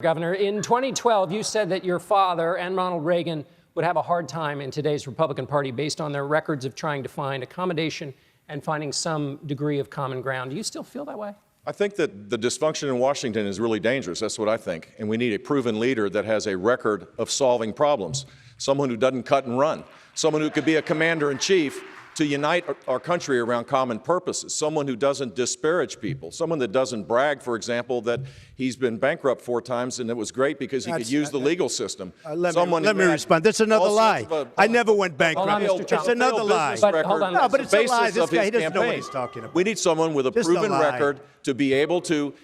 Governor, in 2012, you said that your father and Ronald Reagan would have a hard time in today's Republican Party based on their records of trying to find accommodation and finding some degree of common ground. Do you still feel that way? I think that the dysfunction in Washington is really dangerous. That's what I think. And we need a proven leader that has a record of solving problems. Someone who doesn't cut and run. Someone who could be a commander-in-chief to unite our country around common purposes. Someone who doesn't disparage people. Someone that doesn't brag, for example, that he's been bankrupt 4 times and it was great because he could use the legal system. Let me respond. That's another lie. I never went bankrupt. Hold on, Mr. Trump. It's another lie. But hold on. No, but it's a lie. This Of guy, his he doesn't know what campaign. he's talking about. We need someone with a Just a proven lie. record to be able to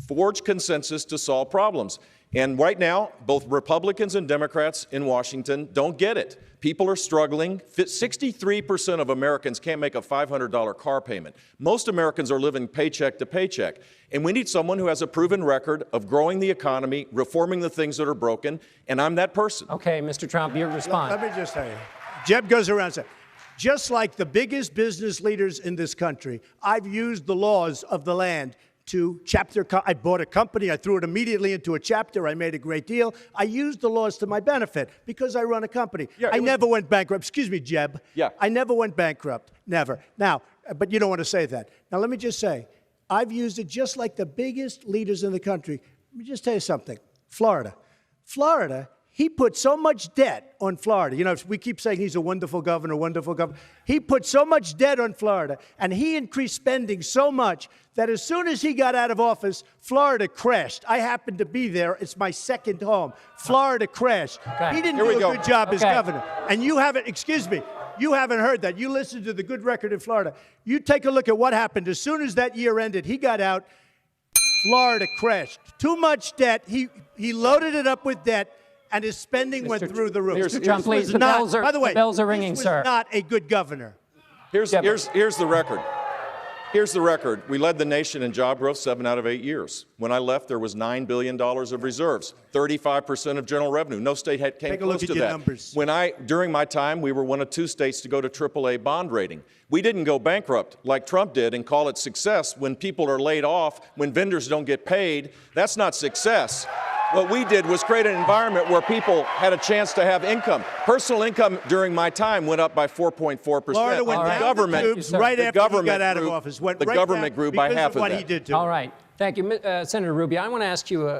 forge consensus to solve problems. And right now, both Republicans and Democrats in Washington don't get it. People are struggling. 63% of Americans can't make a $500 car payment. Most Americans are living paycheck to paycheck. And we need someone who has a proven record of growing the economy, reforming the things that are broken, and I'm that person. Okay, Mr. Trump, your response. Let me just tell you. Jeb goes around and says, just like the biggest business leaders in this country, I've used the laws of the land to I bought a company, I threw it immediately into a chapter, I made a great deal. I used the laws to my benefit because I run a company. Yeah, I never went bankrupt. Excuse me, Jeb. Yeah. I never went bankrupt. Never. Now, but you don't want to say that. Now, let me just say, I've used it just like the biggest leaders in the country. Let me just tell you something. Florida, he put so much debt on Florida. You know, we keep saying he's a wonderful governor, wonderful governor. He put so much debt on Florida, and he increased spending so much that as soon as he got out of office, Florida crashed. I happened to be there. It's my second home. Florida crashed. Okay. He didn't Here do we a go. good job as Okay. governor. And you haven't, excuse me, you haven't heard that. You listened to the good record in Florida. You take a look at what happened. As soon as that year ended, he got out. Florida crashed. Too much debt. He loaded it up with debt. And his spending went through the roof. Mr. Trump, please, By the way, the bells are ringing, this was sir. not a good governor. Here's the record. Here's the record. We led the nation in job growth 7 out of 8 years. When I left, there was $9 billion of reserves, 35% of general revenue. No state came Take a look close at to your that. numbers. During my time, we were one of 2 states to go to AAA bond rating. We didn't go bankrupt like Trump did and call it success when people are laid off, when vendors don't get paid. That's not success. What we did was create an environment where people had a chance to have income. Personal income during my time went up by 4.4%. Florida went down the tubes right after he got out of office. The government grew by half of that. What he did to All right. Thank you. Senator Rubio, I want to ask you